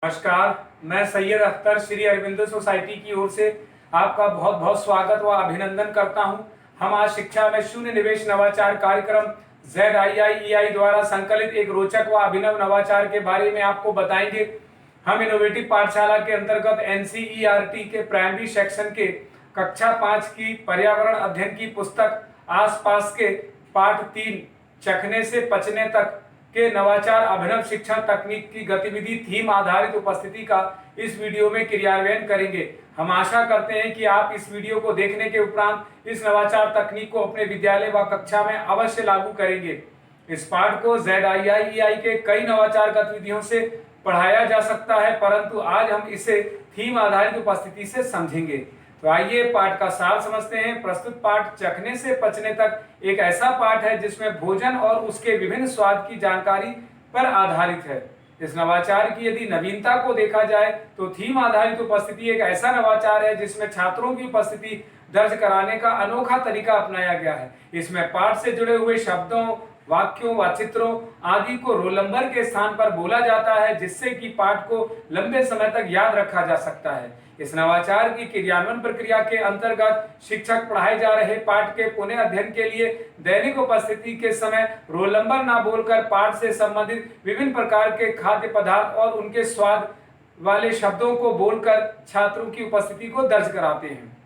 नमस्कार। मैं सैयद अख्तर श्री अरविंदो सोसाइटी की ओर से आपका बहुत बहुत स्वागत व अभिनंदन करता हूं। हम आज शिक्षा में शून्य निवेश नवाचार कार्यक्रम ZIIEI द्वारा संकलित एक रोचक व अभिनव नवाचार के बारे में आपको बताएंगे। हम इनोवेटिव पाठशाला के अंतर्गत NCERT के प्राइमरी सेक्शन के कक्षा 5 की पर्यावरण अध्ययन की पुस्तक आसपास के पाठ 3 चखने से पचने तक के नवाचार अभिनव शिक्षण तकनीक की गतिविधि थीम आधारित उपस्थिति का इस वीडियो में क्रियान्वयन करेंगे। हम आशा करते हैं कि आप इस वीडियो को देखने के उपरांत इस नवाचार तकनीक को अपने विद्यालय व कक्षा में अवश्य लागू करेंगे। इस पाठ को ZIIEI के कई नवाचार गतिविधियों से पढ़ाया जा सकता है, परंतु आज हम इसे थीम आधारित उपस्थिति से समझेंगे। तो आइए पाठ का सार समझते हैं। प्रस्तुत पाठ चखने से पचने तक एक ऐसा पाठ है जिसमें भोजन और उसके विभिन्न स्वाद की जानकारी पर आधारित है। इस नवाचार की यदि नवीनता को देखा जाए तो थीम आधारित उपस्थिति एक ऐसा नवाचार है जिसमें छात्रों की उपस्थिति दर्ज कराने का अनोखा तरीका अपनाया गया है। इसमें पाठ से जुड़े हुए शब्दों, वाक्यों व चित्रों आदि को रोल नंबर के स्थान पर बोला जाता है, जिससे कि पाठ को लंबे समय तक याद रखा जा सकता है। इस नवाचार की क्रियान्वयन प्रक्रिया के अंतर्गत शिक्षक पढ़ाए जा रहे पाठ के पुनः अध्ययन के लिए दैनिक उपस्थिति के समय रोल नंबर न बोलकर पाठ से संबंधित विभिन्न प्रकार के खाद्य पदार्थ और उनके स्वाद वाले शब्दों को बोलकर छात्रों की उपस्थिति को दर्ज कराते हैं।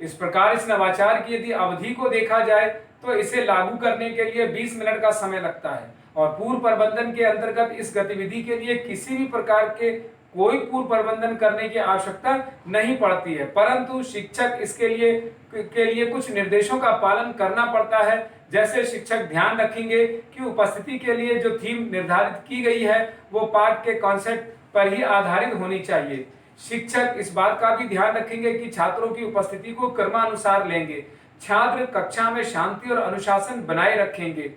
इस प्रकार इस नवाचार की यदि अवधि को देखा जाए तो इसे लागू करने के लिए 20 मिनट का समय लगता है और पूर्व प्रबंधन के अंतर्गत इस गतिविधि के लिए किसी भी प्रकार के कोई पूर्व प्रबंधन करने की आवश्यकता नहीं पड़ती है, परंतु शिक्षक इसके लिए कुछ निर्देशों का पालन करना पड़ता है। जैसे शिक्षक ध्यान रखेंगे कि उपस्थिति के लिए जो थीम निर्धारित की गई है वो पाठ के कॉन्सेप्ट पर ही आधारित होनी चाहिए। शिक्षक इस बात का भी ध्यान रखेंगे कि छात्रों की उपस्थिति को क्रमानुसार लेंगे। छात्र कक्षा में शांति और अनुशासन बनाए रखेंगे।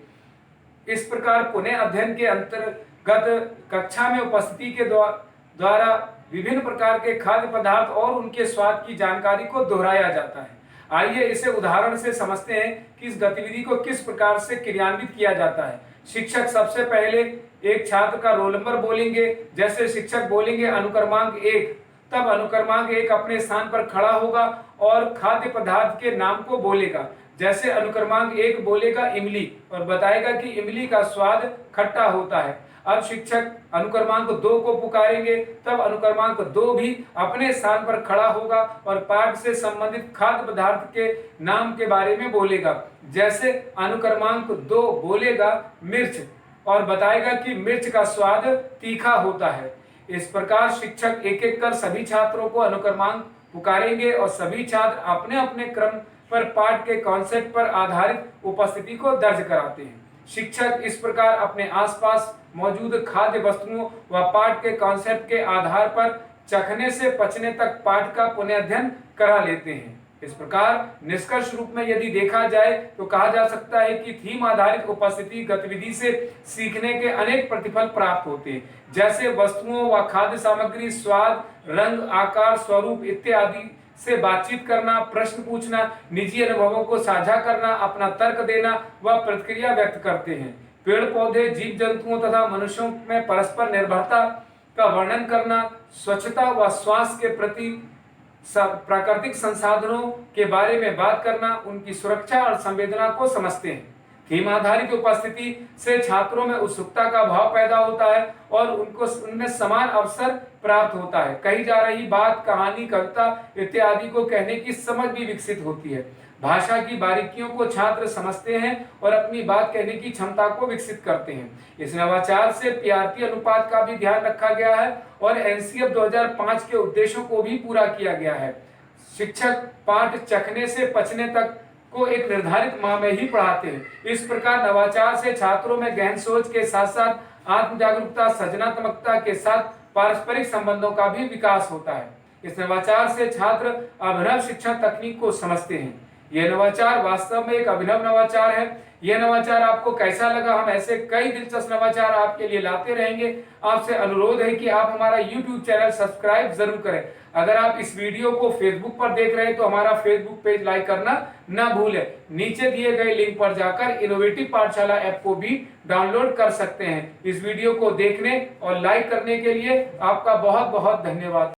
इस प्रकार पुनः अध्ययन के अंतर्गत कक्षा में उपस्थिति के द्वारा विभिन्न प्रकार के खाद्य पदार्थ और उनके स्वाद की जानकारी को दोहराया जाता है। आइए इसे उदाहरण से समझते हैं कि इस गतिविधि को किस प्रकार से क्रियान्वित किया जाता है। शिक्षक सबसे पहले एक छात्र का रोल नंबर बोलेंगे। जैसे शिक्षक बोलेंगे अनुक्रमांक 1, तब अनुक्रमांक 1 अपने स्थान पर खड़ा होगा और खाद्य पदार्थ के नाम को बोलेगा। जैसे अनुक्रमांक 1 बोलेगा इमली और बताएगा कि इमली का स्वाद खट्टा होता है। अब शिक्षक अनुक्रमांक 2 को पुकारेंगे, तब अनुक्रमांक 2 भी अपने स्थान पर खड़ा होगा और पाठ से संबंधित खाद्य पदार्थ के नाम के बारे में बोलेगा। जैसे अनुक्रमांक 2 बोलेगा मिर्च और बताएगा कि मिर्च का स्वाद तीखा होता है। इस प्रकार शिक्षक एक एक कर सभी छात्रों को अनुक्रमांक पुकारेंगे और सभी छात्र अपने अपने क्रम पर पाठ के कॉन्सेप्ट पर आधारित उपस्थिति को दर्ज कराते हैं। शिक्षक इस प्रकार अपने आसपास मौजूद खाद्य वस्तुओं व पाठ के कॉन्सेप्ट के आधार पर चखने से पचने तक पाठ का पुनः अध्ययन करा लेते हैं। इस प्रकार निष्कर्ष रूप में यदि देखा जाए तो कहा जा सकता है कि थीम आधारित उपस्थिति गतिविधि से सीखने के अनेक प्रतिफल प्राप्त होते हैं, जैसे वस्तुओं व खाद्य सामग्री, स्वाद, रंग, आकार, स्वरूप इत्यादि से बातचीत करना, प्रश्न पूछना, निजी अनुभवों को साझा करना, अपना तर्क देना व प्रतिक्रिया व्यक्त करते हैं। पेड़ पौधे, जीव जंतुओं तथा मनुष्यों में परस्पर निर्भरता का वर्णन करना, स्वच्छता व स्वास्थ्य के प्रति प्राकृतिक संसाधनों के बारे में बात करना, उनकी सुरक्षा और संवेदना को समझते हैं। थीम आधारित उपस्थिति से छात्रों में उत्सुकता का भाव पैदा होता है और उनमें समान अवसर प्राप्त होता है। कही जा रही बात, कहानी, कविता इत्यादि को कहने की समझ भी विकसित होती है। भाषा की बारीकियों को छात्र समझते हैं और अपनी बात कहने की क्षमता को विकसित करते हैं। इस नवाचार से PRT अनुपात का भी ध्यान रखा गया है और NCF 2005 के उद्देश्यों को भी पूरा किया गया है। शिक्षक पाठ चखने से पचने तक को एक निर्धारित माह में ही पढ़ाते हैं। इस प्रकार नवाचार से छात्रों में गहन सोच के साथ साथ आत्म जागरूकता, सृजनात्मकता के साथ पारस्परिक संबंधों का भी विकास होता है। इस नवाचार से छात्र अभिनव शिक्षण तकनीक को समझते हैं। यह नवाचार वास्तव में एक अभिनव नवाचार है। यह नवाचार आपको कैसा लगा? हम ऐसे कई दिलचस्प नवाचार आपके लिए लाते रहेंगे। आपसे अनुरोध है कि आप हमारा YouTube चैनल सब्सक्राइब जरूर करें। अगर आप इस वीडियो को फेसबुक पर देख रहे हैं तो हमारा फेसबुक पेज लाइक करना ना भूलें। नीचे दिए गए लिंक पर जाकर इनोवेटिव पाठशाला ऐप को भी डाउनलोड कर सकते हैं। इस वीडियो को देखने और लाइक करने के लिए आपका बहुत बहुत धन्यवाद।